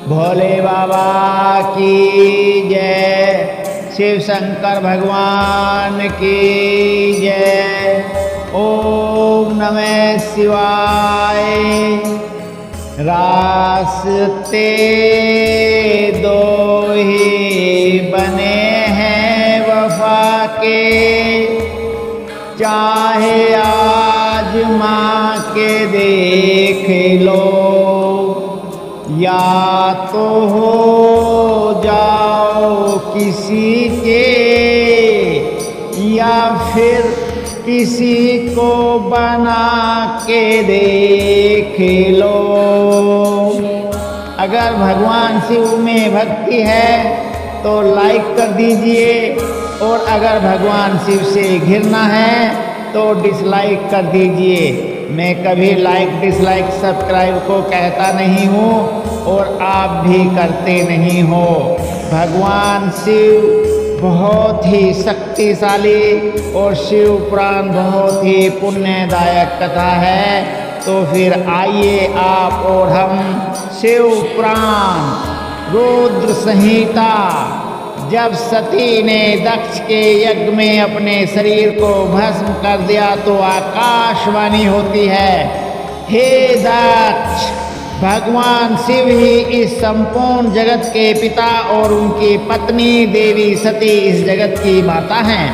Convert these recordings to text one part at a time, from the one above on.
भोले बाबा की जय, शिव शंकर भगवान की जय। ओम नमः शिवाय। रास्ते दो ही बने हैं वफा के, चाहे आजमा के देख लो, या तो हो जाओ किसी के, या फिर किसी को बना के देख लो। अगर भगवान शिव में भक्ति है तो लाइक कर दीजिए, और अगर भगवान शिव से घिरना है तो डिसलाइक कर दीजिए। मैं कभी लाइक डिसलाइक सब्सक्राइब को कहता नहीं हूँ, और आप भी करते नहीं हो। भगवान शिव बहुत ही शक्तिशाली और शिव पुराण बहुत ही पुण्यदायक कथा है। तो फिर आइए आप और हम शिव पुराण रुद्र संहिता, जब सती ने दक्ष के यज्ञ में अपने शरीर को भस्म कर दिया तो आकाशवाणी होती है, हे दक्ष, भगवान शिव ही इस संपूर्ण जगत के पिता और उनकी पत्नी देवी सती इस जगत की माता हैं।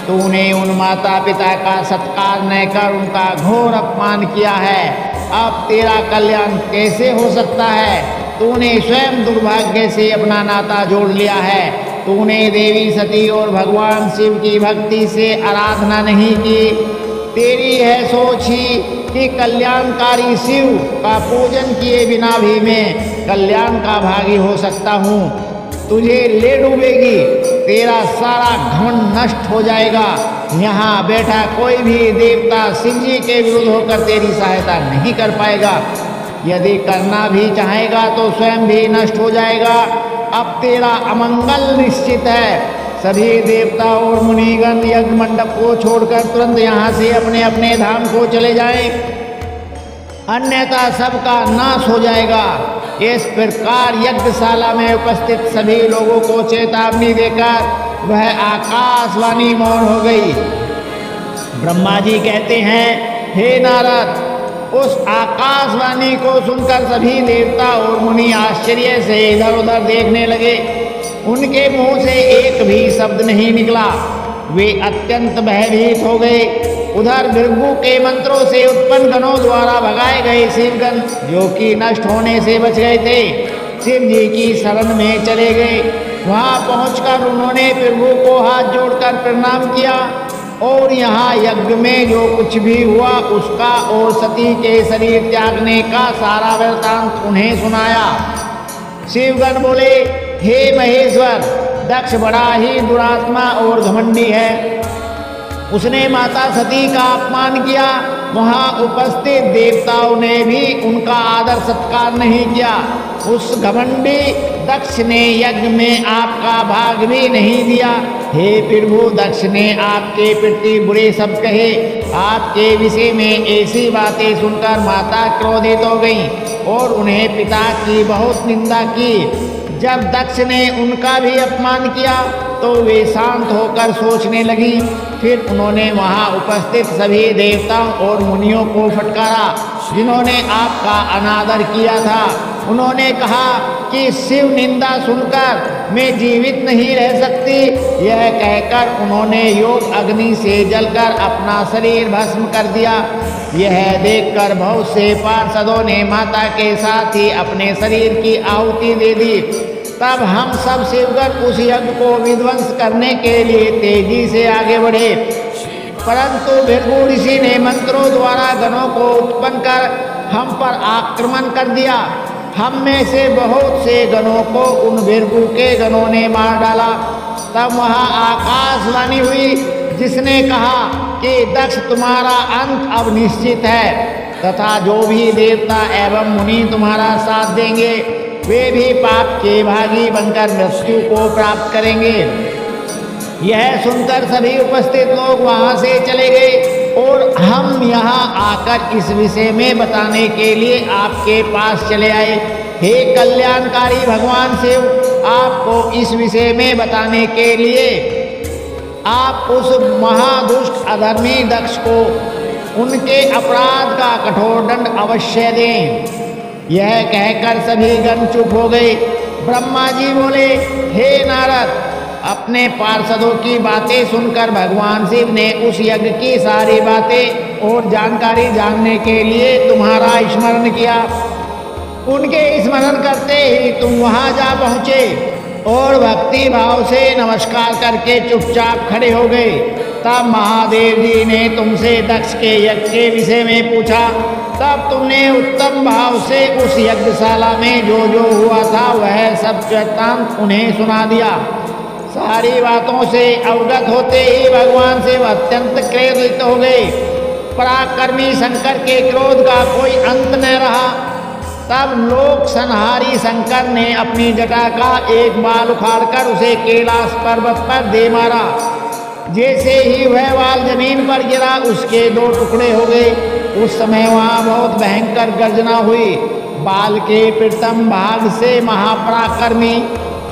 तूने उन माता पिता का सत्कार न कर उनका घोर अपमान किया है। अब तेरा कल्याण कैसे हो सकता है? तूने स्वयं दुर्भाग्य से अपना नाता जोड़ लिया है। तूने देवी सती और भगवान शिव की भक्ति से आराधना नहीं की। तेरी है सोच ही कि कल्याणकारी शिव का पूजन किए बिना भी मैं कल्याण का भागी हो सकता हूँ। तुझे ले डूबेगी, तेरा सारा घमंड नष्ट हो जाएगा। यहाँ बैठा कोई भी देवता शिव जी के विरुद्ध होकर तेरी सहायता नहीं कर पाएगा। यदि करना भी चाहेगा तो स्वयं भी नष्ट हो जाएगा। अब तेरा अमंगल निश्चित है। सभी देवता और मुनिगण यज्ञ मंडप को छोड़कर तुरंत यहाँ से अपने अपने धाम को चले जाएं, अन्यथा सबका नाश हो जाएगा। इस प्रकार यज्ञशाला में उपस्थित सभी लोगों को चेतावनी देकर वह आकाशवाणी मौन हो गई। ब्रह्मा जी कहते हैं, हे नारद, उस आकाशवाणी को सुनकर सभी देवता और मुनि आश्चर्य से इधर उधर देखने लगे। उनके मुंह से एक भी शब्द नहीं निकला। वे अत्यंत भयभीत हो गए। उधर भृगु के मंत्रों से उत्पन्न गणों द्वारा भगाए गए शिवगण, जो कि नष्ट होने से बच गए थे, शिव जी की शरण में चले गए। वहां पहुंचकर उन्होंने भृगु को हाथ जोड़कर प्रणाम किया और यहाँ यज्ञ में जो कुछ भी हुआ उसका और सती के शरीर त्यागने का सारा वृत्तांत उन्हें सुनाया। शिवगण बोले, हे महेश्वर, दक्ष बड़ा ही दुरात्मा और घमंडी है। उसने माता सती का अपमान किया। वहाँ उपस्थित देवताओं ने भी उनका आदर सत्कार नहीं किया। उस घमंडी दक्ष ने यज्ञ में आपका भाग भी नहीं दिया। हे प्रभु, दक्ष ने आपके प्रति बुरे शब्द कहे। आपके विषय में ऐसी बातें सुनकर माता क्रोधित हो गई और उन्हें पिता की बहुत निंदा की। जब दक्ष ने उनका भी अपमान किया तो वे शांत होकर सोचने लगी। फिर उन्होंने वहाँ उपस्थित सभी देवताओं और मुनियों को फटकारा जिन्होंने आपका अनादर किया था। उन्होंने कहा कि शिव निंदा सुनकर मैं जीवित नहीं रह सकती। यह कहकर उन्होंने योग अग्नि से जलकर अपना शरीर भस्म कर दिया। यह देखकर बहुत से पार्षदों ने माता के साथ ही अपने शरीर की आहुति दे दी। तब हम सब शिवगण उस यज्ञ को विध्वंस करने के लिए तेजी से आगे बढ़े, परंतु भृगु ऋषि ने मंत्रों द्वारा गणों को उत्पन्न कर हम पर आक्रमण कर दिया। हम में से बहुत से गणों को उन भृगु के गणों ने मार डाला। तब वहाँ आकाशवाणी हुई जिसने कहा कि दक्ष, तुम्हारा अंत अब निश्चित है, तथा जो भी देवता एवं मुनि तुम्हारा साथ देंगे वे भी पाप के भागी बनकर मृत्यु को प्राप्त करेंगे। यह सुनकर सभी उपस्थित लोग वहाँ से चले गए और हम यहाँ आकर इस विषय में बताने के लिए आपके पास चले आए। हे कल्याणकारी भगवान शिव, आपको इस विषय में बताने के लिए आप उस महादुष्ट अधर्मी दक्ष को उनके अपराध का कठोर दंड अवश्य दें। यह कहकर सभी गण चुप हो गए। ब्रह्मा जी बोले, हे नारद, अपने पार्षदों की बातें सुनकर भगवान शिव ने उस यज्ञ की सारी बातें और जानकारी जानने के लिए तुम्हारा स्मरण किया। उनके स्मरण करते ही तुम वहां जा पहुँचे और भक्ति भाव से नमस्कार करके चुपचाप खड़े हो गए। तब महादेव जी ने तुमसे दक्ष के यज्ञ के विषय में पूछा। तब तुमने उत्तम भाव से उस यज्ञशाला में जो जो हुआ था वह सब वृत्तांत उन्हें सुना दिया। सारी बातों से अवगत होते ही भगवान शिव अत्यंत क्रोधित हो गए। पराक्रमी शंकर के क्रोध का कोई अंत न रहा। तब लोक संहारी शंकर ने अपनी जटा का एक बाल उखाड़कर उसे कैलाश पर्वत पर दे मारा। जैसे ही वह बाल जमीन पर गिरा, उसके दो टुकड़े हो गए। उस समय वहाँ बहुत भयंकर गर्जना हुई। बाल के प्रथम भाग से महापराक्रमी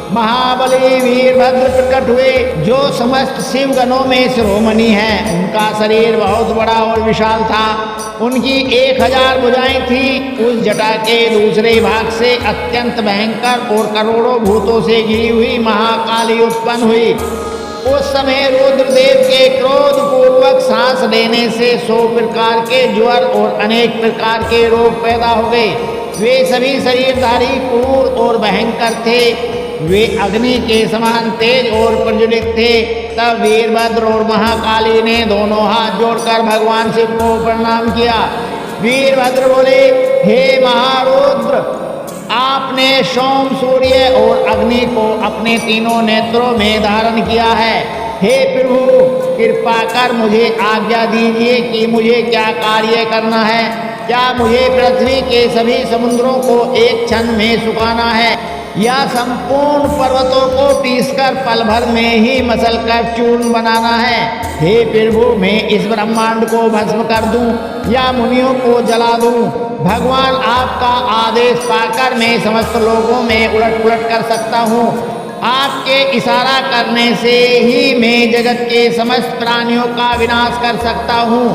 महाबली वीरभद्र प्रकट हुए, जो समस्त शिवगणों में शिरोमणि हैं। उनका शरीर बहुत बड़ा और विशाल था। उनकी 1000 भुजाएं थीं। उस जटा के दूसरे भाग से अत्यंत भयंकर और करोड़ों भूतों से घिरी हुई महाकाली उत्पन्न हुई। उस समय रुद्रदेव के क्रोध पूर्वक सांस लेने से 100 प्रकार के ज्वर और अनेक प्रकार के रोग पैदा हो गए। वे सभी शरीरधारी क्रूर और भयंकर थे। वे अग्नि के समान तेज और प्रज्वलित थे। तब वीरभद्र और महाकाली ने दोनों हाथ जोड़कर भगवान शिव को प्रणाम किया। वीरभद्र बोले, हे महारुद्र, आपने सोम, सूर्य और अग्नि को अपने तीनों नेत्रों में धारण किया है। हे प्रभु, कृपा कर मुझे आज्ञा दीजिए कि मुझे क्या कार्य करना है। क्या मुझे पृथ्वी के सभी समुद्रों को एक क्षण में सुखाना है, या संपूर्ण पर्वतों को पीसकर पल भर में ही मसलकर चूर्ण बनाना है। हे प्रभु, मैं इस ब्रह्मांड को भस्म कर दूं या मुनियों को जला दूं। भगवान, आपका आदेश पाकर मैं समस्त लोगों में उलट पुलट कर सकता हूँ। आपके इशारा करने से ही मैं जगत के समस्त प्राणियों का विनाश कर सकता हूँ।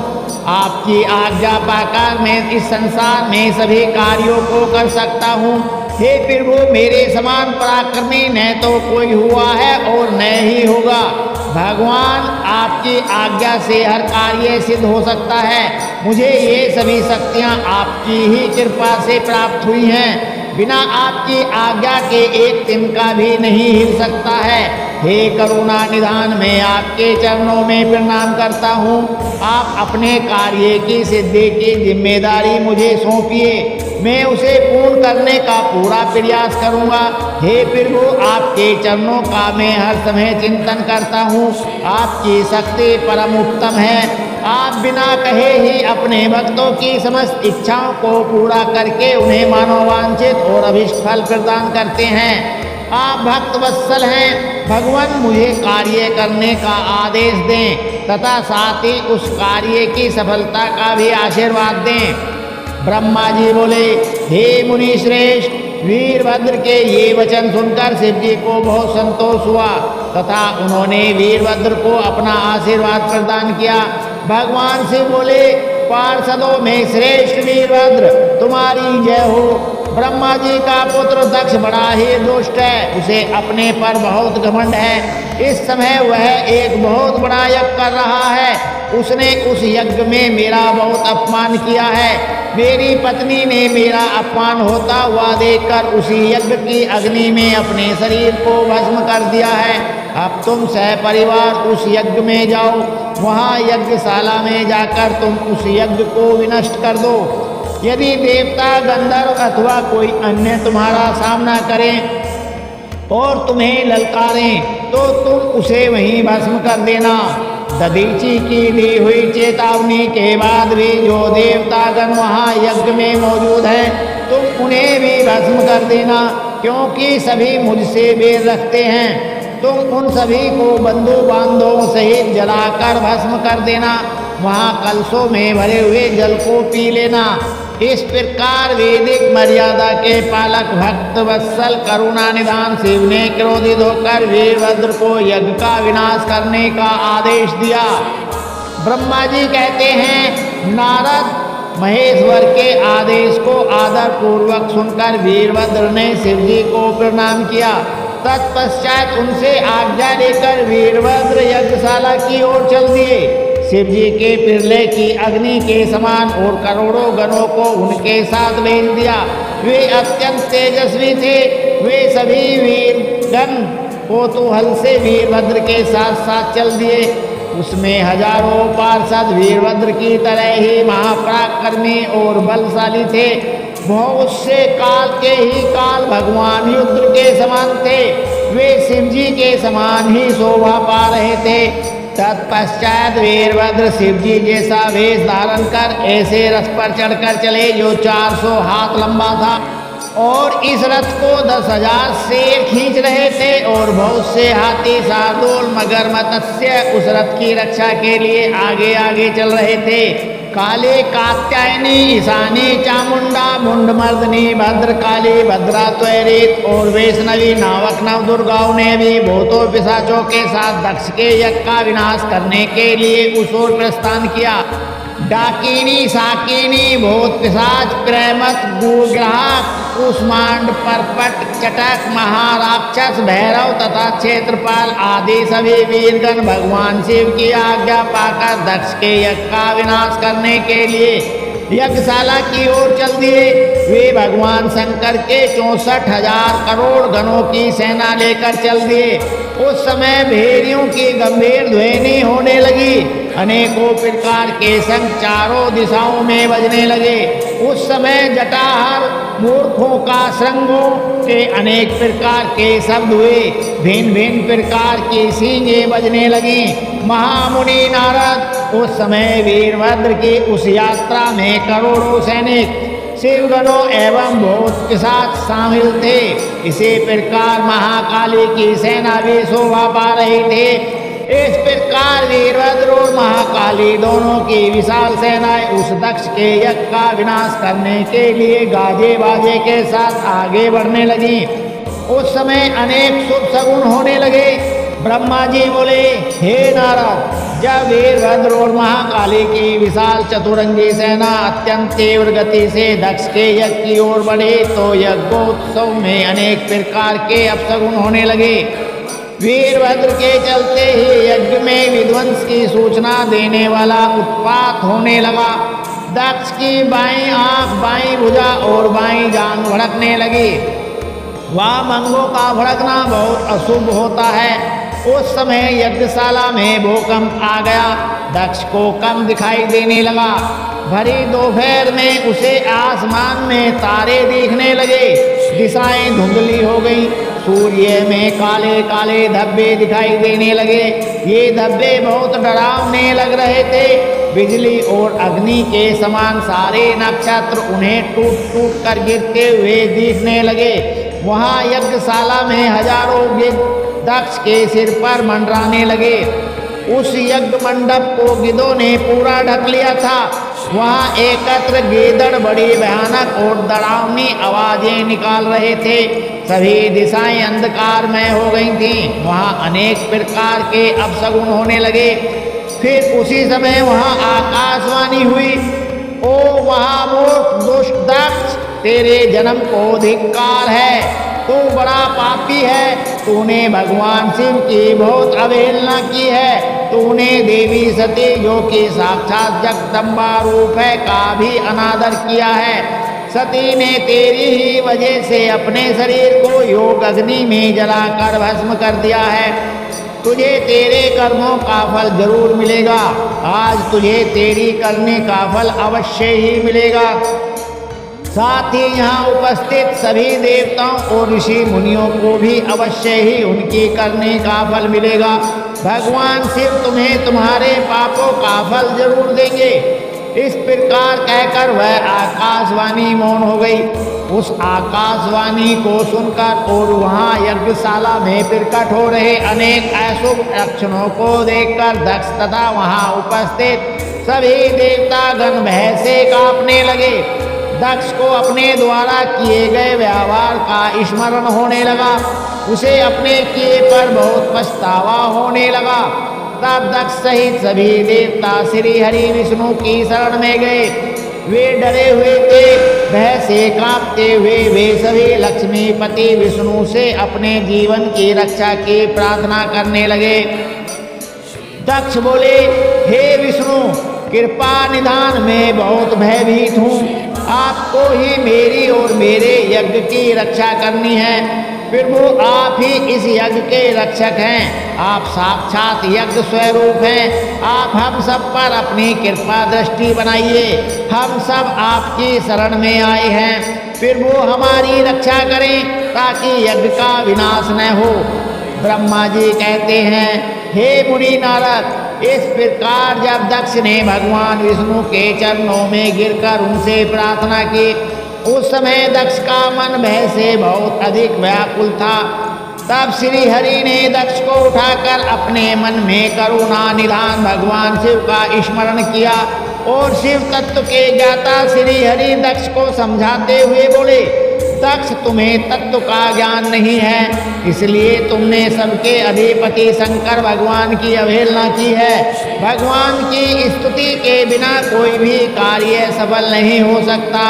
आपकी आज्ञा पाकर मैं इस संसार में सभी कार्यों को कर सकता हूँ। हे प्रभु, मेरे समान पराक्रमी न तो कोई हुआ है और न ही होगा। भगवान, आपकी आज्ञा से हर कार्य सिद्ध हो सकता है। मुझे ये सभी शक्तियाँ आपकी ही कृपा से प्राप्त हुई हैं। बिना आपकी आज्ञा के एक तिनका भी नहीं हिल सकता है। हे करुणा निधान, मैं आपके चरणों में प्रणाम करता हूँ। आप अपने कार्य की सिद्धि की जिम्मेदारी मुझे सौंपिए। मैं उसे पूर्ण करने का पूरा प्रयास करूँगा। हे प्रभु, आपके चरणों का मैं हर समय चिंतन करता हूँ। आपकी शक्ति परम उत्तम है। आप बिना कहे ही अपने भक्तों की समस्त इच्छाओं को पूरा करके उन्हें मनोवांछित और अभीष्ट फल प्रदान करते हैं। आप भक्त वत्सल हैं। भगवान, मुझे कार्य करने का आदेश दें तथा साथ ही उस कार्य की सफलता का भी आशीर्वाद दें। ब्रह्मा जी बोले, हे मुनि श्रेष्ठ, वीरभद्र के ये वचन सुनकर शिव जी को बहुत संतोष हुआ तथा उन्होंने वीरभद्र को अपना आशीर्वाद प्रदान किया। भगवान शिव बोले, पार्षदों में श्रेष्ठ वीरभद्र, तुम्हारी जय हो। ब्रह्मा जी का पुत्र दक्ष बड़ा ही दुष्ट है। उसे अपने पर बहुत घमंड है। इस समय वह एक बहुत बड़ा यज्ञ कर रहा है। उसने उस यज्ञ में मेरा बहुत अपमान किया है। मेरी पत्नी ने मेरा अपमान होता हुआ देखकर उसी यज्ञ की अग्नि में अपने शरीर को भस्म कर दिया है। अब तुम सहपरिवार उस यज्ञ में जाओ। वहाँ यज्ञशाला में जाकर तुम उस यज्ञ को विनष्ट कर दो। यदि देवता, गंधर्व अथवा कोई अन्य तुम्हारा सामना करें और तुम्हें ललकारें तो तुम उसे वहीं भस्म कर देना। दधीची की दी हुई चेतावनी के बाद भी जो देवतागण वहाँ यज्ञ में मौजूद हैं, तुम उन्हें भी भस्म कर देना, क्योंकि सभी मुझसे बैर रखते हैं। तुम उन सभी को बंधु बांधवों सहित जलाकर भस्म कर देना। वहाँ कलशों में भरे हुए जल को पी लेना। इस प्रकार वैदिक मर्यादा के पालक भक्त वत्सल करुणा निधान शिव ने क्रोधित होकर वीरभद्र को यज्ञ का विनाश करने का आदेश दिया। ब्रह्मा जी कहते हैं, नारद महेश्वर के आदेश को आदर पूर्वक सुनकर वीरभद्र ने शिव जी को प्रणाम किया। तत्पश्चात उनसे आज्ञा लेकर वीरभद्र यज्ञशाला की ओर चल दिए। शिव जी के प्रलय की अग्नि के समान और करोड़ों गणों को उनके साथ भेज दिया। वे अत्यंत तेजस्वी थे। वे सभी वीरगण कौतूहल से वीरभद्र के साथ साथ चल दिए। उसमें हजारों पार्षद वीरभद्र की तरह ही महापराक्रमी और बलशाली थे। बहुत से काल के ही काल भगवान रुद्र के समान थे। वे शिव जी के समान ही शोभा पा रहे थे। तत्पश्चात वीरभद्र शिव जी जैसा वेश धारण कर ऐसे रथ पर चढ़कर चले जो 400 हाथ लंबा था, और इस रथ को 10,000 शेर खींच रहे थे, और बहुत से हाथी शार्दूल मगर मत्स्य उस रथ की रक्षा के लिए आगे आगे चल रहे थे। काले कात्यायनी, ईशानी चामुंडा, मुंडमर्दनी, भद्रकाली, भद्रा त्वरित और वैष्णवी नामक नव दुर्गाओं ने भी भूतों पिशाचों के साथ दक्ष के यज्ञ का विनाश करने के लिए उस ओर प्रस्थान किया। डाकिनी, साकिनी, भूत पिशाच, प्रेमत, गुग्राहक, कुष्मांड, परपट, चटक, महाराक्षस, भैरव तथा क्षेत्रपाल आदि सभी वीरगण भगवान शिव की आज्ञा पाकर दक्ष के यज्ञ का विनाश करने के लिए यज्ञशाला की ओर चल दिए। वे भगवान शंकर के 64,000 करोड़ गणों की सेना लेकर चल दिए। उस समय भेड़ियों की गंभीर ध्वनि होने लगी। अनेकों प्रकार के शंख चारों दिशाओं में बजने लगे। उस समय जटाहर मूर्खों का श्रृंगों के अनेक प्रकार के शब्द हुए। भिन्न भिन्न प्रकार की सींगें बजने लगी। महामुनि नारद उस समय वीरभद्र की उस यात्रा में करोड़ों सैनिक शिवगणों एवं भूत पिशाच शामिल थे। इसी प्रकार महाकाली की सेना भी शोभा पा रही थी। इस प्रकार वीरभद्र और महाकाली दोनों की विशाल सेनाएं उस दक्ष के यज्ञ का विनाश करने के लिए गाजे बाजे के साथ आगे बढ़ने लगी। उस समय अनेक शुभ शगुन होने लगे। ब्रह्मा जी बोले, हे नारद, जब वीरभद्र और महाकाली की विशाल चतुरंगी सेना अत्यंत तीव्र गति से दक्ष के यज्ञ की ओर बढ़े तो यज्ञोत्सव में अनेक प्रकार के अपशगुन होने लगे। वीरभद्र के चलते ही यज्ञ में विध्वंस की सूचना देने वाला उत्पात होने लगा। दक्ष की बाईं आंख, बाईं भुजा और बाईं जांघ भड़कने लगी। वाम अंगों का भड़कना बहुत अशुभ होता है। उस समय यज्ञशाला में भूकंप आ गया। दक्ष को कम दिखाई देने लगा। भरी दोपहर में उसे आसमान में तारे दिखने लगे। दिशाएं धुंधली हो गई। सूर्य में काले काले धब्बे दिखाई देने लगे। ये धब्बे बहुत डरावने लग रहे थे। बिजली और अग्नि के समान सारे नक्षत्र उन्हें टूट टूट कर गिरते हुए दिखने लगे। वहाँ यज्ञशाला में हजारों गिद्ध दक्ष के सिर पर मंडराने लगे। उस यज्ञ मंडप को गिद्धों ने पूरा ढक लिया था। वहाँ एकत्र गीदड़ बड़ी भयानक और डरावनी आवाजें निकाल रहे थे। सभी दिशाएं अंधकारमय हो गई थीं। वहाँ अनेक प्रकार के अपशगुन होने लगे। फिर उसी समय वहाँ आकाशवाणी हुई, ओ महामूर्ख दुष्ट दक्ष, तेरे जन्म को धिक्कार है। तू बड़ा पापी है। तूने भगवान शिव की बहुत अवहेलना की है। तूने देवी सती, जो कि साक्षात जगदम्बा रूप है, का भी अनादर किया है। सती ने तेरी ही वजह से अपने शरीर को योग अग्नि में जलाकर भस्म कर दिया है। तुझे तेरे कर्मों का फल जरूर मिलेगा। आज तुझे तेरी करने का फल अवश्य ही मिलेगा। साथ ही यहाँ उपस्थित सभी देवताओं और ऋषि मुनियों को भी अवश्य ही उनकी करने का फल मिलेगा। भगवान शिव तुम्हें तुम्हारे पापों का फल जरूर देंगे। इस प्रकार कहकर वह आकाशवाणी मौन हो गई। उस आकाशवाणी को सुनकर और वहाँ यज्ञशाला में प्रकट हो रहे अनेक अशुभ लक्षणों को देखकर दक्ष तथा वहाँ उपस्थित सभी देवतागण भय से कांपने लगे। दक्ष को अपने द्वारा किए गए व्यवहार का स्मरण होने लगा। उसे अपने किए पर बहुत पछतावा होने लगा। तब दक्ष सहित सभी देवता श्री हरि विष्णु की शरण में गए। वे डरे हुए थे, भय से कांपते हुए वे सभी लक्ष्मीपति विष्णु से अपने जीवन की रक्षा की प्रार्थना करने लगे। दक्ष बोले, हे विष्णु, कृपा निधान में बहुत भयभीत हूँ। आपको ही मेरी और मेरे यज्ञ की रक्षा करनी है। फिर वो आप ही इस यज्ञ के रक्षक हैं। आप साक्षात यज्ञ स्वरूप हैं। आप हम सब पर अपनी कृपा दृष्टि बनाइए। हम सब आपकी शरण में आए हैं। फिर वो हमारी रक्षा करें ताकि यज्ञ का विनाश न हो। ब्रह्मा जी कहते हैं, हे मुनि नारद, इस प्रकार जब दक्ष ने भगवान विष्णु के चरणों में गिरकर उनसे प्रार्थना की, उस समय दक्ष का मन भय से बहुत अधिक व्याकुल था। तब श्री हरि ने दक्ष को उठाकर अपने मन में करुणा निधान भगवान शिव का स्मरण किया और शिव तत्व के ज्ञाता श्री हरि दक्ष को समझाते हुए बोले, दक्ष, तुम्हें तत्व का ज्ञान नहीं है, इसलिए तुमने सबके अधिपति शंकर भगवान की अवहेलना की है। भगवान की स्तुति के बिना कोई भी कार्य सफल नहीं हो सकता।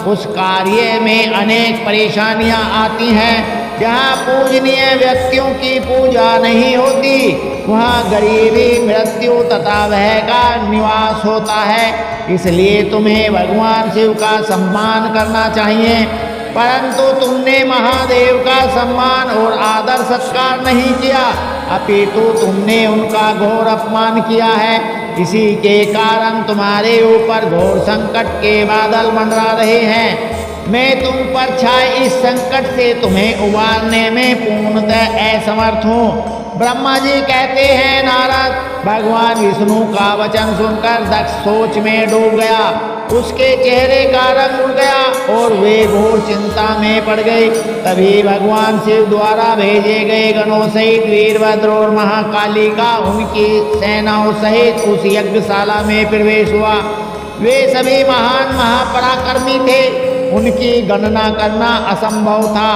उस कार्य में अनेक परेशानियां आती हैं। जहाँ पूजनीय व्यक्तियों की पूजा नहीं होती, वहाँ गरीबी, मृत्यु तथा भय का निवास होता है। इसलिए तुम्हें भगवान शिव का सम्मान करना चाहिए, परंतु तुमने महादेव का सम्मान और आदर सत्कार नहीं किया, अपितु तुमने उनका घोर अपमान किया है। इसी के कारण तुम्हारे ऊपर घोर संकट के बादल मंडरा रहे हैं। मैं तुम पर छाए इस संकट से तुम्हें उबारने में पूर्णतः असमर्थ हूँ। ब्रह्मा जी कहते हैं, नारद, भगवान विष्णु का वचन सुनकर दक्ष सोच में डूब गया। उसके चेहरे का रंग उड़ गया और वे घोर चिंता में पड़ गए। तभी भगवान शिव द्वारा भेजे गए गणों सहित वीरभद्र और महाकाली का उनकी सेनाओं सहित उस यज्ञशाला में प्रवेश हुआ। वे सभी महान महापराक्रमी थे। उनकी गणना करना असंभव था।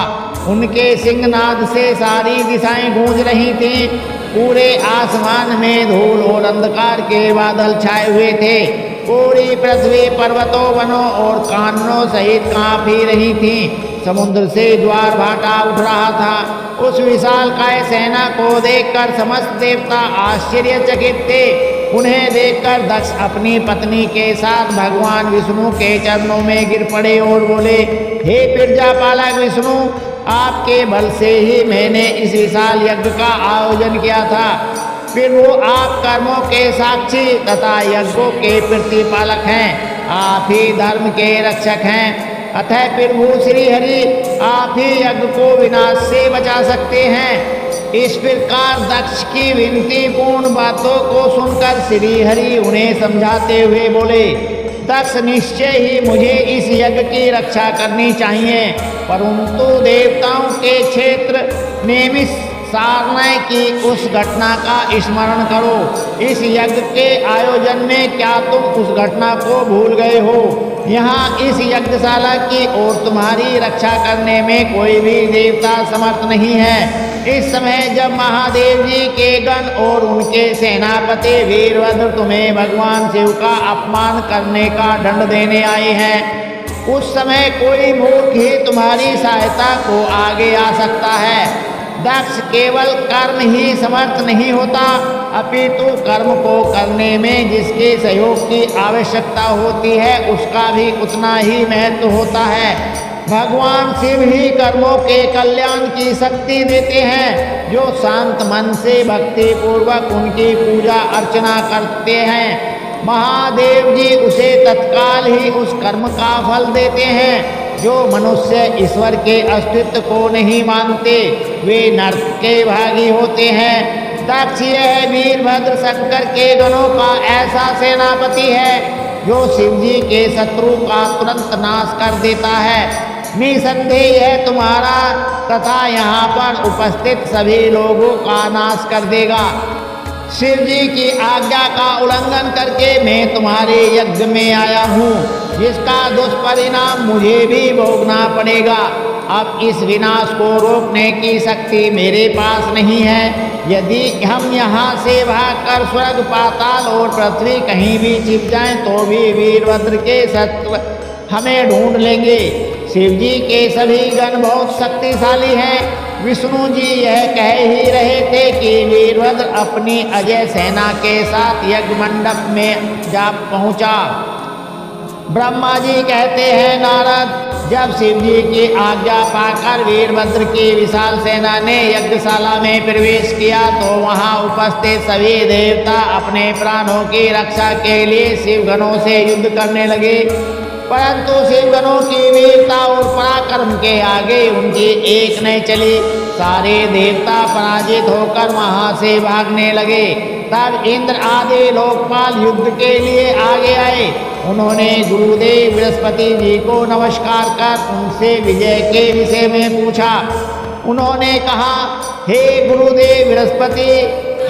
उनके सिंहनाद से सारी दिशाएं गूंज रही थीं। पूरे आसमान में धूल और अंधकार के बादल छाए हुए थे। पूरी पृथ्वी पर्वतों, वनों और काननों सहित कांप ही रही थी। समुद्र से ज्वार भाटा उठ रहा था। उस विशालकाय सेना को देखकर समस्त देवता आश्चर्यचकित थे। उन्हें देखकर दक्ष अपनी पत्नी के साथ भगवान विष्णु के चरणों में गिर पड़े और बोले, हे प्रजापालक विष्णु, आपके बल से ही मैंने इस विशाल यज्ञ का आयोजन किया था। फिर वो आप कर्मों के साक्षी तथा यज्ञों के प्रतिपालक हैं। आप ही धर्म के रक्षक हैं। अतः प्रभु श्री हरि, आप ही यज्ञ को विनाश से बचा सकते हैं। इस प्रकार दक्ष की विनती पूर्ण बातों को सुनकर श्री हरि उन्हें समझाते हुए बोले, दक्ष, निश्चय ही मुझे इस यज्ञ की रक्षा करनी चाहिए, परंतु देवताओं के क्षेत्र नियमित सारनाय की उस घटना का स्मरण करो। इस यज्ञ के आयोजन में क्या तुम उस घटना को भूल गए हो? यहाँ इस यज्ञशाला की और तुम्हारी रक्षा करने में कोई भी देवता समर्थ नहीं है। इस समय जब महादेव जी के गण और उनके सेनापति वीरभद्र तुम्हें भगवान शिव का अपमान करने का दंड देने आए हैं, उस समय कोई मूर्ख ही तुम्हारी सहायता को आगे आ सकता है। दक्ष केवल कर्म ही समर्थ नहीं होता, अपितु कर्म को करने में जिसके सहयोग की आवश्यकता होती है उसका भी उतना ही महत्व होता है। भगवान शिव ही कर्मों के कल्याण की शक्ति देते हैं। जो शांत मन से भक्ति पूर्वक उनकी पूजा अर्चना करते हैं, महादेव जी उसे तत्काल ही उस कर्म का फल देते हैं। जो मनुष्य ईश्वर के अस्तित्व को नहीं मानते, वे नरक के भागी होते हैं। दक्ष यह वीरभद्र शंकर के गणों का ऐसा सेनापति है जो शिव जी के शत्रु का तुरंत नाश कर देता है। निसंदेह यह तुम्हारा तथा यहाँ पर उपस्थित सभी लोगों का नाश कर देगा। शिव जी की आज्ञा का उल्लंघन करके मैं तुम्हारे यज्ञ में आया हूँ, जिसका दुष्परिणाम मुझे भी भोगना पड़ेगा। अब इस विनाश को रोकने की शक्ति मेरे पास नहीं है। यदि हम यहाँ से भागकर स्वर्ग, पाताल और पृथ्वी कहीं भी छिप जाएं तो भी वीरभद्र के शत्रु हमें ढूंढ लेंगे। शिव जी के सभी गण बहुत शक्तिशाली हैं। विष्णु जी यह कह ही रहे थे कि वीरभद्र अपनी अजय सेना के साथ यज्ञ मंडप में जा पहुंचा। ब्रह्मा जी कहते हैं, नारद, जब शिव जी की आज्ञा पाकर वीरभद्र की विशाल सेना ने यज्ञशाला में प्रवेश किया तो वहां उपस्थित सभी देवता अपने प्राणों की रक्षा के लिए शिवगणों से युद्ध करने लगे। परंतु शिवगणों की वीरता और पराक्रम के आगे उनकी एक नहीं चली। सारे देवता पराजित होकर वहां से भागने लगे। तब इंद्र आदि लोकपाल युद्ध के लिए आगे आए। उन्होंने गुरुदेव बृहस्पति जी को नमस्कार कर उनसे विजय के विषय में पूछा। उन्होंने कहा, हे गुरुदेव बृहस्पति,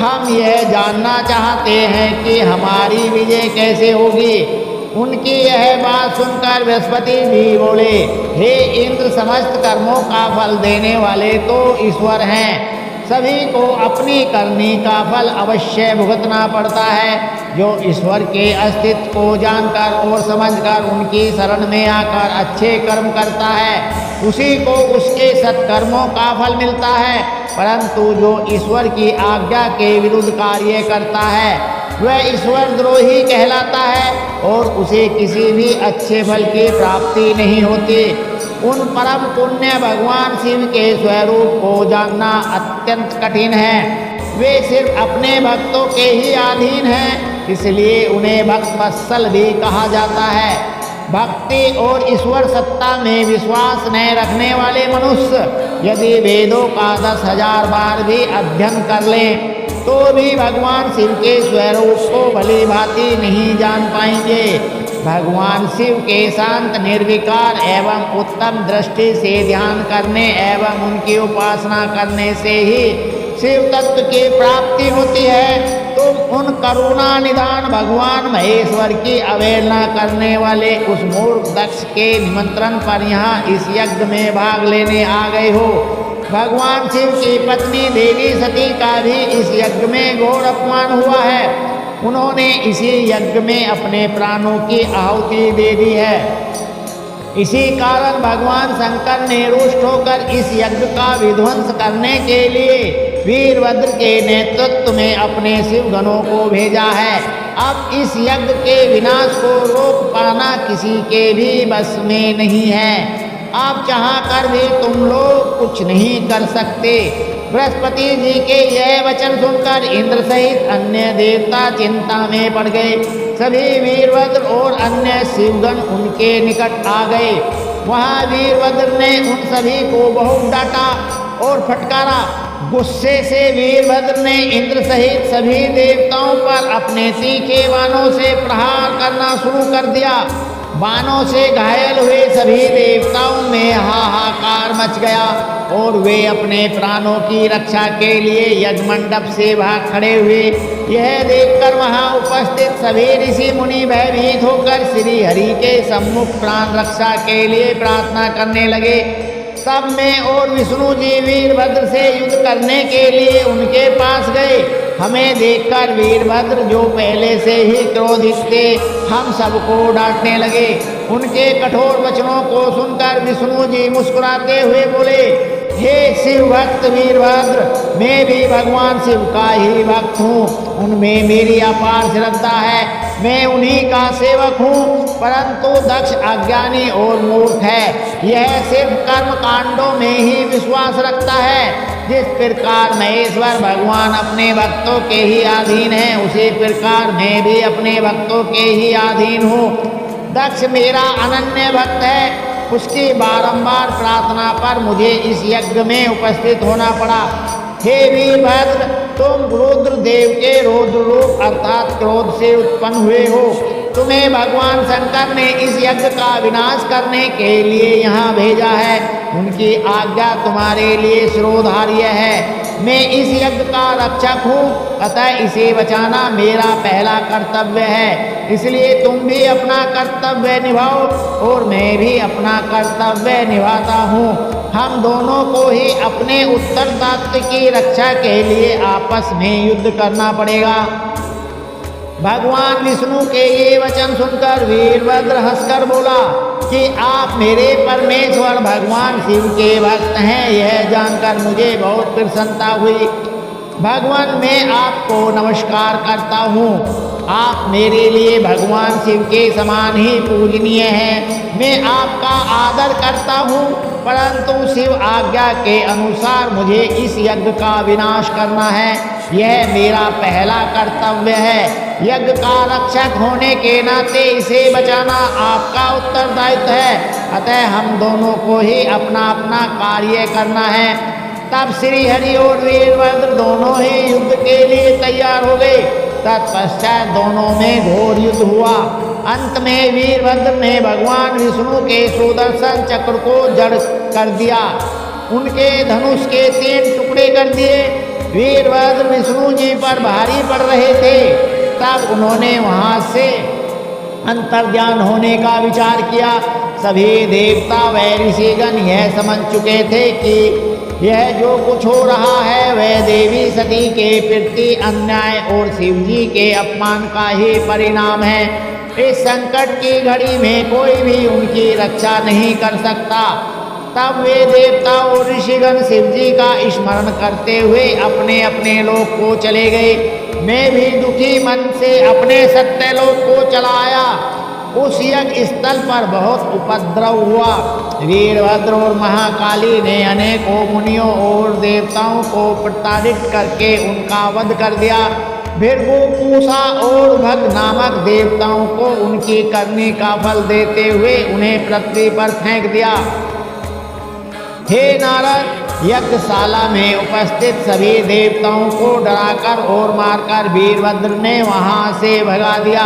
हम यह जानना चाहते हैं कि हमारी विजय कैसे होगी। उनकी यह बात सुनकर बृहस्पति जी बोले, हे इंद्र, समस्त कर्मों का फल देने वाले तो ईश्वर हैं। सभी को अपनी करनी का फल अवश्य भुगतना पड़ता है। जो ईश्वर के अस्तित्व को जानकर और समझकर उनकी शरण में आकर अच्छे कर्म करता है, उसी को उसके सत्कर्मों का फल मिलता है। परंतु जो ईश्वर की आज्ञा के विरुद्ध कार्य करता है वह ईश्वर द्रोही कहलाता है और उसे किसी भी अच्छे फल की प्राप्ति नहीं होती। उन परम पुण्य भगवान शिव के स्वरूप को जानना अत्यंत कठिन है। वे सिर्फ अपने भक्तों के ही अधीन हैं, इसलिए उन्हें भक्त वत्सल भी कहा जाता है। भक्ति और ईश्वर सत्ता में विश्वास न रखने वाले मनुष्य यदि वेदों का 10,000 बार भी अध्ययन कर लें तो भी भगवान शिव के स्वरूप को भली भांति नहीं जान पाएंगे। भगवान शिव के शांत, निर्विकार एवं उत्तम दृष्टि से ध्यान करने एवं उनकी उपासना करने से ही शिव तत्व की प्राप्ति होती है। तुम उन करुणा निधान भगवान महेश्वर की अवहेलना करने वाले उस मूर्ख दक्ष के निमंत्रण पर यहाँ इस यज्ञ में भाग लेने आ गए हो। भगवान शिव की पत्नी देवी सती का भी इस यज्ञ में घोर अपमान हुआ है। उन्होंने इसी यज्ञ में अपने प्राणों की आहुति दे दी है। इसी कारण भगवान शंकर ने रुष्ट होकर इस यज्ञ का विध्वंस करने के लिए वीरभद्र के नेतृत्व में अपने शिवगणों को भेजा है। अब इस यज्ञ के विनाश को रोक पाना किसी के भी बस में नहीं है। आप चाह कर भी तुम लोग कुछ नहीं कर सकते। बृहस्पति जी के यह वचन सुनकर इंद्र सहित अन्य देवता चिंता में पड़ गए। सभी वीरभद्र और अन्य शिवगण उनके निकट आ गए। वहाँ वीरभद्र ने उन सभी को बहुत डांटा और फटकारा। गुस्से से वीरभद्र ने इंद्र सहित सभी देवताओं पर अपने तीखे बाणों से प्रहार करना शुरू कर दिया। बाणों से घायल हुए सभी देवताओं में हाहाकार मच गया और वे अपने प्राणों की रक्षा के लिए यज्ञ मंडप से भाग खड़े हुए। यह देखकर वहां उपस्थित सभी ऋषि मुनि भयभीत होकर श्री हरि के सम्मुख प्राण रक्षा के लिए प्रार्थना करने लगे। सब में और विष्णु जी वीरभद्र से युद्ध करने के लिए उनके पास गए। हमें देखकर वीरभद्र, जो पहले से ही क्रोधित थे, हम सबको डांटने लगे। उनके कठोर वचनों को सुनकर विष्णु जी मुस्कुराते हुए बोले, हे शिव भक्त वीरभद्र, मैं भी भगवान शिव का ही भक्त हूँ। उनमें मेरी अपार श्रद्धा है। मैं उन्हीं का सेवक हूँ। परंतु दक्ष अज्ञानी और मूर्ख है। यह सिर्फ कर्म कांडों में ही विश्वास रखता है। जिस प्रकार महेश्वर भगवान अपने भक्तों के ही अधीन है, उसी प्रकार मैं भी अपने भक्तों के ही अधीन हूँ। दक्ष मेरा अनन्य भक्त है। उसकी बारंबार प्रार्थना पर मुझे इस यज्ञ में उपस्थित होना पड़ा। हे वीरभद्र, तुम रुद्र देव के रौद्र रूप अर्थात क्रोध से उत्पन्न हुए हो। तुम्हें भगवान शंकर ने इस यज्ञ का विनाश करने के लिए यहाँ भेजा है। उनकी आज्ञा तुम्हारे लिए शिरोधार्य है। मैं इस यज्ञ का रक्षक हूँ, अतः इसे बचाना मेरा पहला कर्तव्य है। इसलिए तुम भी अपना कर्तव्य निभाओ और मैं भी अपना कर्तव्य निभाता हूँ। हम दोनों को ही अपने उत्तरदायित्व की रक्षा के लिए आपस में युद्ध करना पड़ेगा। भगवान विष्णु के ये वचन सुनकर वीरभद्र हंसकर बोला कि आप मेरे परमेश्वर भगवान शिव के भक्त हैं, यह जानकर मुझे बहुत प्रसन्नता हुई। भगवान मैं आपको नमस्कार करता हूँ। आप मेरे लिए भगवान शिव के समान ही पूजनीय हैं। मैं आपका आदर करता हूँ, परंतु शिव आज्ञा के अनुसार मुझे इस यज्ञ का विनाश करना है। यह मेरा पहला कर्तव्य है। यज्ञ का रक्षक होने के नाते इसे बचाना आपका उत्तरदायित्व है। अतः हम दोनों को ही अपना अपना कार्य करना है। तब श्री हरि और वीरभद्र दोनों ही युद्ध के लिए तैयार हो गए। तत्पश्चात दोनों में घोर युद्ध हुआ। अंत में वीरभद्र ने भगवान विष्णु के सुदर्शन चक्र को जड़ कर दिया, उनके धनुष के 3 टुकड़े कर दिए। वीरभद्र विष्णु जी पर भारी पड़ रहे थे। तब उन्होंने वहां से अंतर्ध्यान होने का विचार किया। सभी देवता व ऋषिगण यह समझ चुके थे कि यह जो कुछ हो रहा है वह देवी सती के प्रति अन्याय और शिव जी के अपमान का ही परिणाम है। इस संकट की घड़ी में कोई भी उनकी रक्षा नहीं कर सकता। तब वे देवता और ऋषिगण शिव जी का स्मरण करते हुए अपने अपने लोक को चले गए। मैं भी दुखी मन से अपने सत्यलोक को चला आया। उस यज्ञ स्थल पर बहुत उपद्रव हुआ। वीरभद्र और महाकाली ने अनेकों मुनियों और देवताओं को प्रताड़ित करके उनका वध कर दिया। भृगु, पूषा और भग नामक देवताओं को उनकी करनी का फल देते हुए उन्हें पृथ्वी पर फेंक दिया। हे नारद, यज्ञशाला में उपस्थित सभी देवताओं को डराकर और मारकर वीरभद्र ने वहां से भगा दिया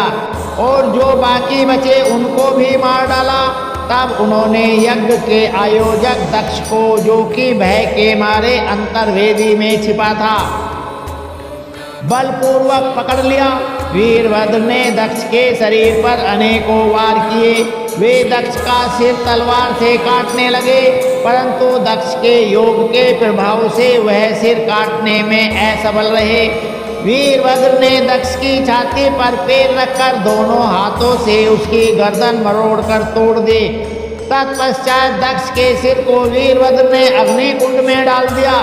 और जो बाकी बचे उनको भी मार डाला। तब उन्होंने यज्ञ के आयोजक दक्ष को, जो कि भय के मारे अंतर्वेदी में छिपा था, बलपूर्वक पकड़ लिया। वीरभद्र ने दक्ष के शरीर पर अनेकों वार किए। वे दक्ष का सिर तलवार से काटने लगे, परंतु दक्ष के योग के प्रभाव से वह सिर काटने में असफल रहे। वीरभद्र ने दक्ष की छाती पर पैर रखकर दोनों हाथों से उसकी गर्दन मरोड़कर तोड़ दी। तत्पश्चात दक्ष के सिर को वीरभद्र ने अग्निकुंड में डाल दिया।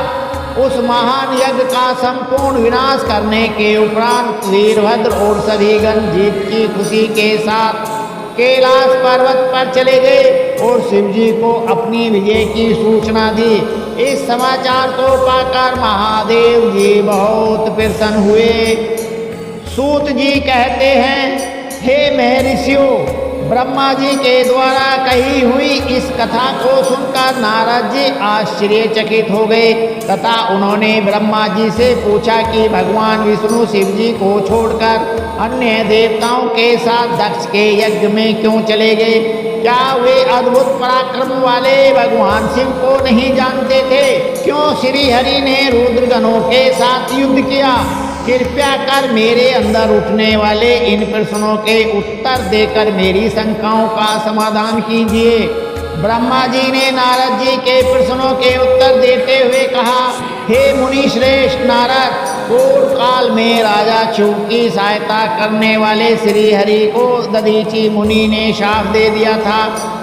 उस महान यज्ञ का संपूर्ण विनाश करने के उपरांत वीरभद्र और सभी गण जीत की खुशी के साथ कैलाश पर्वत पर चले गए और शिव जी को अपनी विजय की सूचना दी। इस समाचार को पाकर महादेव जी बहुत प्रसन्न हुए। सूत जी कहते हैं, हे महर्षियों, ब्रह्मा जी के द्वारा कही हुई इस कथा को सुनकर नारद जी आश्चर्यचकित हो गए तथा उन्होंने ब्रह्मा जी से पूछा कि भगवान विष्णु शिव जी को छोड़कर अन्य देवताओं के साथ दक्ष के यज्ञ में क्यों चले गए? क्या वे अद्भुत पराक्रम वाले भगवान शिव को नहीं जानते थे? क्यों श्री हरि ने रुद्रगणों के साथ युद्ध किया? कृपया कर मेरे अंदर उठने वाले इन प्रश्नों के उत्तर देकर मेरी शंकाओं का समाधान कीजिए। ब्रह्मा जी ने नारद जी के प्रश्नों के उत्तर देते हुए कहा, हे मुनि श्रेष्ठ नारद, पूर्व काल में राजा शिव की सहायता करने वाले श्री हरि को दधीचि मुनि ने शाप दे दिया था,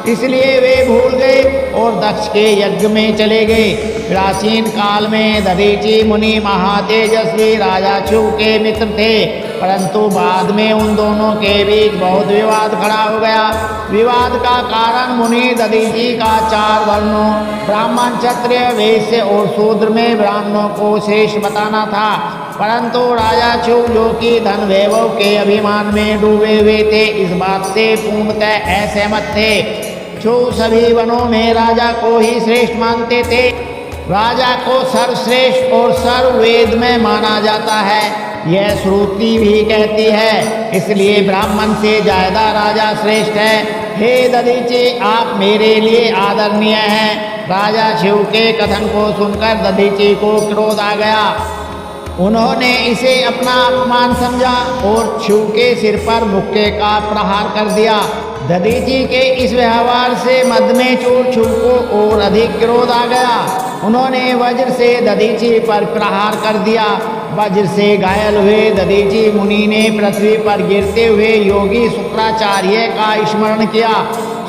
इसलिए वे भूल गए और दक्ष के यज्ञ में चले गए। प्राचीन काल में दधीचि मुनि महातेजस्वी राजा शिव के मित्र थे, परंतु बाद में उन दोनों के बीच बहुत विवाद खड़ा हो गया। विवाद का कारण मुनि दधीचि का 4 वर्णों ब्राह्मण, क्षत्रिय, वैश्य और शूद्र में ब्राह्मणों को श्रेष्ठ बताना था, परंतु राजा शिव, जो कि धन वैभव के अभिमान में डूबे हुए थे, इस बात से पूर्णतः असहमत थे। शिव सभी वनों में राजा को ही श्रेष्ठ मानते थे। राजा को सर्वश्रेष्ठ और सर्ववेद में माना जाता है, यह श्रुति भी कहती है, इसलिए ब्राह्मण से ज्यादा राजा श्रेष्ठ है। हे दधीचि, आप मेरे लिए आदरणीय हैं। राजा शिव के कथन को सुनकर दधीचि को क्रोध आ गया। उन्होंने इसे अपना अपमान समझा और शिव के सिर पर मुक्के का प्रहार कर दिया। दधीचि के इस व्यवहार से मद में चूर शिव को और अधिक क्रोध आ गया। उन्होंने वज्र से दधीचि पर प्रहार कर दिया। वज्र से घायल हुए दधीचि मुनि ने पृथ्वी पर गिरते हुए योगी शुक्राचार्य का स्मरण किया।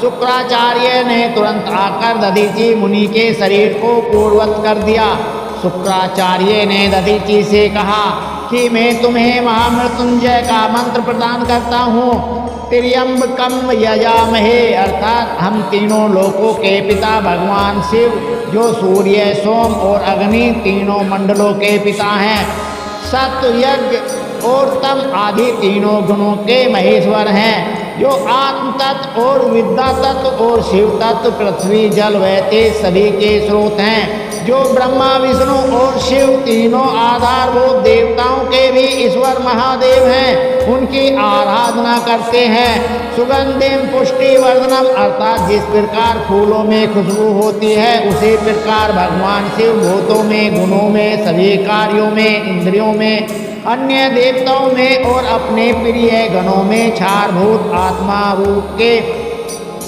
शुक्राचार्य ने तुरंत आकर दधीचि मुनि के शरीर को पूर्ववत कर दिया। शुक्राचार्य ने दधीचि से कहा कि मैं तुम्हें महामृत्युंजय का मंत्र प्रदान करता हूँ। त्र्यंबकम यजामहे, अर्थात हम तीनों लोकों के पिता भगवान शिव, जो सूर्य, सोम और अग्नि तीनों मंडलों के पिता हैं, सत्व, यज्ञ और तम आदि तीनों गुणों के महेश्वर हैं, जो आत्म तत्व और विद्या तत्व और शिव तत्व, पृथ्वी, जल व तेज सभी के स्रोत हैं, जो ब्रह्मा, विष्णु और शिव तीनों आधारभूत देवताओं के भी ईश्वर महादेव हैं, उनकी आराधना करते हैं। सुगंधिम पुष्टि वर्धनम, अर्थात जिस प्रकार फूलों में खुशबू होती है उसी प्रकार भगवान शिव भूतों में, गुणों में, सभी कार्यों में, इंद्रियों में, अन्य देवताओं में और अपने प्रिय गणों में क्षारभूत आत्मा रूप के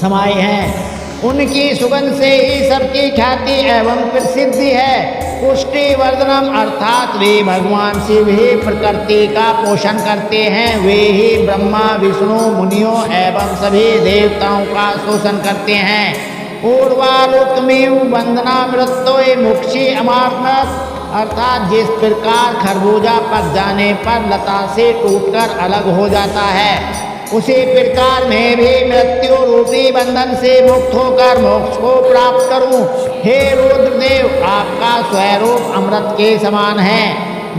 समाये हैं। उनकी सुगंध से ही सबकी ख्याति एवं प्रसिद्धि है। पुष्टि वर्धनम, अर्थात वे भगवान शिव ही प्रकृति का पोषण करते हैं, वे ही ब्रह्मा, विष्णु, मुनियों एवं सभी देवताओं का शोषण करते हैं। पूर्वालोकमेव वंदना मृत्योय मुक्षी अमात्मत, अर्थात जिस प्रकार खरबूजा पक जाने पर लता से टूटकर अलग हो जाता है, उसी प्रकार मैं भी मृत्यु रूपी बंधन से मुक्त होकर मोक्ष को प्राप्त करूं। हे रुद्रदेव, आपका स्वरूप अमृत के समान है।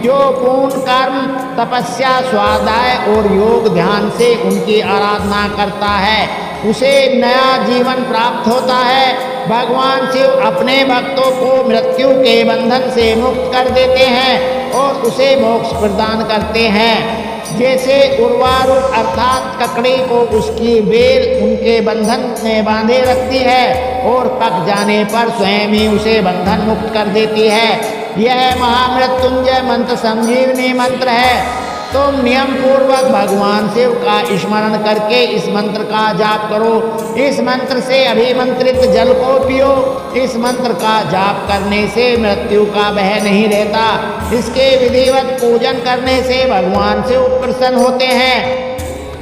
जो पूर्ण कर्म, तपस्या, स्वाध्याय और योग ध्यान से उनकी आराधना करता है, उसे नया जीवन प्राप्त होता है। भगवान शिव अपने भक्तों को मृत्यु के बंधन से मुक्त कर देते हैं और उसे मोक्ष प्रदान करते हैं। जैसे उर्वारुक अर्थात ककड़ी को उसकी बेल उनके बंधन में बांधे रखती है और पक जाने पर स्वयं ही उसे बंधन मुक्त कर देती है। यह महामृत्युंजय मंत्र संजीवनी मंत्र है। तुम नियम पूर्वक भगवान शिव का स्मरण करके इस मंत्र का जाप करो। इस मंत्र से अभिमंत्रित जल को पियो। इस मंत्र का जाप करने से मृत्यु का भय नहीं रहता। इसके विधिवत पूजन करने से भगवान शिव प्रसन्न होते हैं।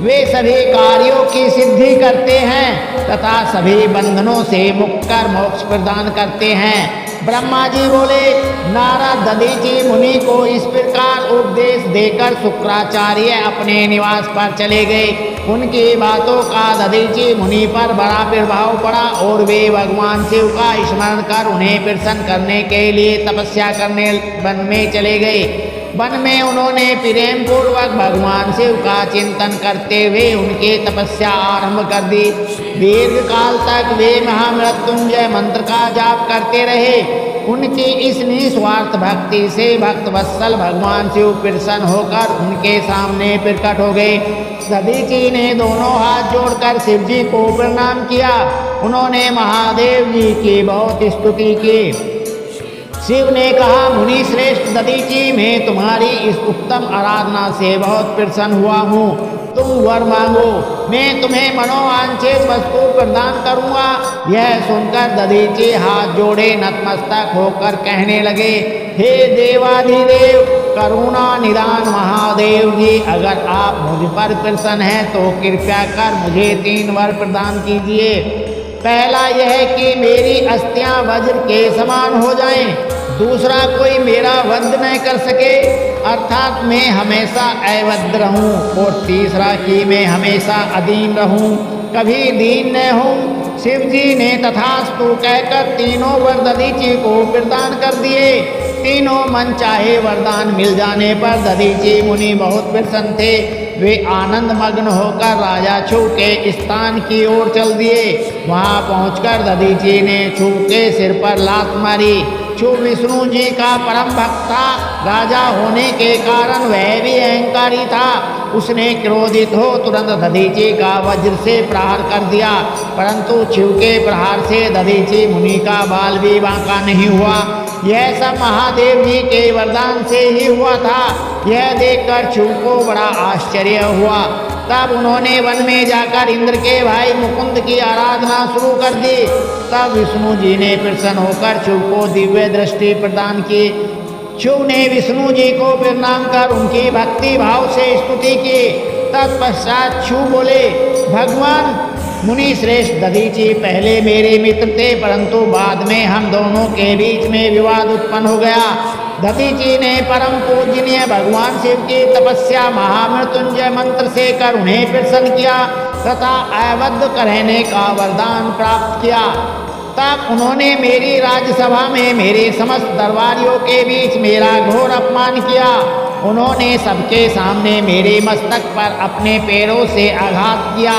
वे सभी कार्यों की सिद्धि करते हैं तथा सभी बंधनों से मुक्त कर मोक्ष प्रदान करते हैं। ब्रह्मा जी बोले, नारद दधीचि मुनि को इस प्रकार उपदेश देकर शुक्राचार्य अपने निवास पर चले गए। उनकी बातों का दधीचि मुनि पर बड़ा प्रभाव पड़ा और वे भगवान शिव का स्मरण कर उन्हें प्रसन्न करने के लिए तपस्या करने वन में चले गए। वन में उन्होंने प्रेम पूर्वक भगवान शिव का चिंतन करते हुए उनके तपस्या आरंभ कर दी। दीर्घ काल तक वे महामृत्युंजय मंत्र का जाप करते रहे। उनकी इस निस्वार्थ भक्ति से भक्त वत्सल भगवान शिव प्रसन्न होकर उनके सामने प्रकट हो गए। दधीचि ने दोनों हाथ जोड़कर शिव जी को प्रणाम किया। उन्होंने महादेव जी की बहुत स्तुति की। शिव ने कहा, मुनि श्रेष्ठ दधीचि, मैं तुम्हारी इस उत्तम आराधना से बहुत प्रसन्न हुआ हूँ। तुम वर मांगो, मैं तुम्हें मनोवांछित वस्तु प्रदान करूँगा। यह सुनकर दधीचि हाथ जोड़े नतमस्तक होकर कहने लगे, हे देवाधिदेव, करुणा निदान महादेव जी, अगर आप मुझ पर प्रसन्न हैं तो कृपया कर मुझे 3 वर प्रदान कीजिए। पहला यह कि मेरी अस्थियां वज्र के समान हो जाएं। दूसरा, कोई मेरा वध न कर सके, अर्थात मैं हमेशा अवध रहूं। और तीसरा कि मैं हमेशा अधीन रहूं, कभी दीन न हूं। शिव जी ने तथास्तु कहकर तीनों वर दधीचि को प्रदान कर दिए। तीनों मन चाहे वरदान मिल जाने पर दधीचि मुनि बहुत प्रसन्न थे। वे आनंद मग्न होकर राजा छू के स्थान की ओर चल दिए। वहां पहुंचकर दधीचि ने छू के सिर पर लात मारी। शिव विष्णु जी का परम भक्त था। राजा होने के कारण वह भी अहंकारी था। उसने क्रोधित हो तुरंत दधीची का वज्र से प्रहार कर दिया, परंतु शिव के प्रहार से दधीची मुनि का बाल भी बांका नहीं हुआ। यह सब महादेव जी के वरदान से ही हुआ था। यह देखकर शिव को बड़ा आश्चर्य हुआ। तब उन्होंने वन में जाकर इंद्र के भाई मुकुंद की आराधना शुरू कर दी। तब विष्णु जी ने प्रसन्न होकर शिव को दिव्य दृष्टि प्रदान की। शिव ने विष्णु जी को प्रणाम कर उनकी भक्ति भाव से स्तुति की। तत्पश्चात शिव बोले, भगवान मुनि श्रेष्ठ दधीची पहले मेरे मित्र थे, परंतु बाद में हम दोनों के बीच में विवाद उत्पन्न हो गया। दधीची ने परम पूजनीय भगवान शिव की तपस्या महामृत्युंजय मंत्र से कर उन्हें प्रसन्न किया तथा अवध रहने का वरदान प्राप्त किया। तब उन्होंने मेरी राज्यसभा में मेरे समस्त दरबारियों के बीच मेरा घोर अपमान किया। उन्होंने सबके सामने मेरे मस्तक पर अपने पैरों से आघात किया।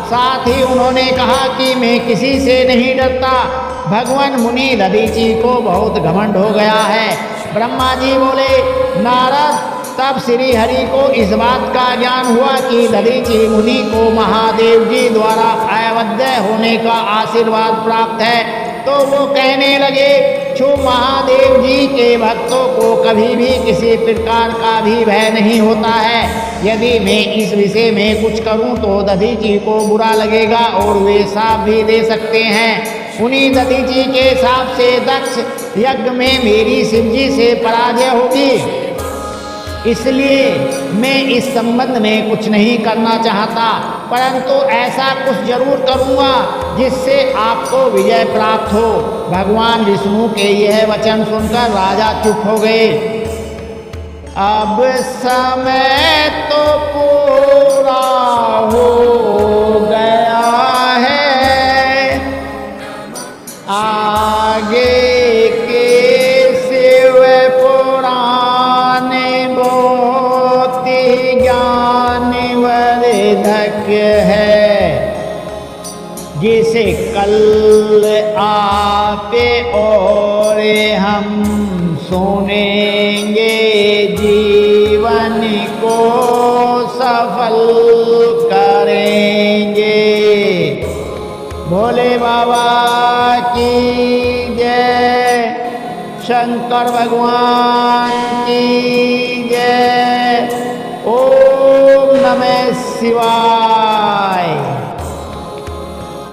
साथ ही उन्होंने कहा कि मैं किसी से नहीं डरता। भगवान मुनि दधीची को बहुत घमंड हो गया है। ब्रह्मा जी बोले, नारद, तब श्री हरि को इस बात का ज्ञान हुआ कि दधीची मुनि को महादेव जी द्वारा अवध्य होने का आशीर्वाद प्राप्त है। तो वो कहने लगे, जो महादेव जी के भक्तों को कभी भी किसी प्रकार का भी भय नहीं होता है। यदि मैं इस विषय में कुछ करूं तो दधीची को बुरा लगेगा और वे शाप भी दे सकते हैं। उन्हीं दधीची के शाप से दक्ष यज्ञ में मेरी शिवजी से पराजय होगी। इसलिए मैं इस संबंध में कुछ नहीं करना चाहता, परंतु ऐसा कुछ जरूर करूँगा जिससे आपको विजय प्राप्त हो। भगवान विष्णु के यह वचन सुनकर राजा चुप हो गए। अब समय तो पूरा हो गया है, आगे के शिव पुराने बहुत ज्ञानवर्धक है, जिसे कल आपे और हम सुनेंगे, जीवन को सफल करेंगे। भोले बाबा की जय, शंकर भगवान की जय। ओम नमः शिवाय।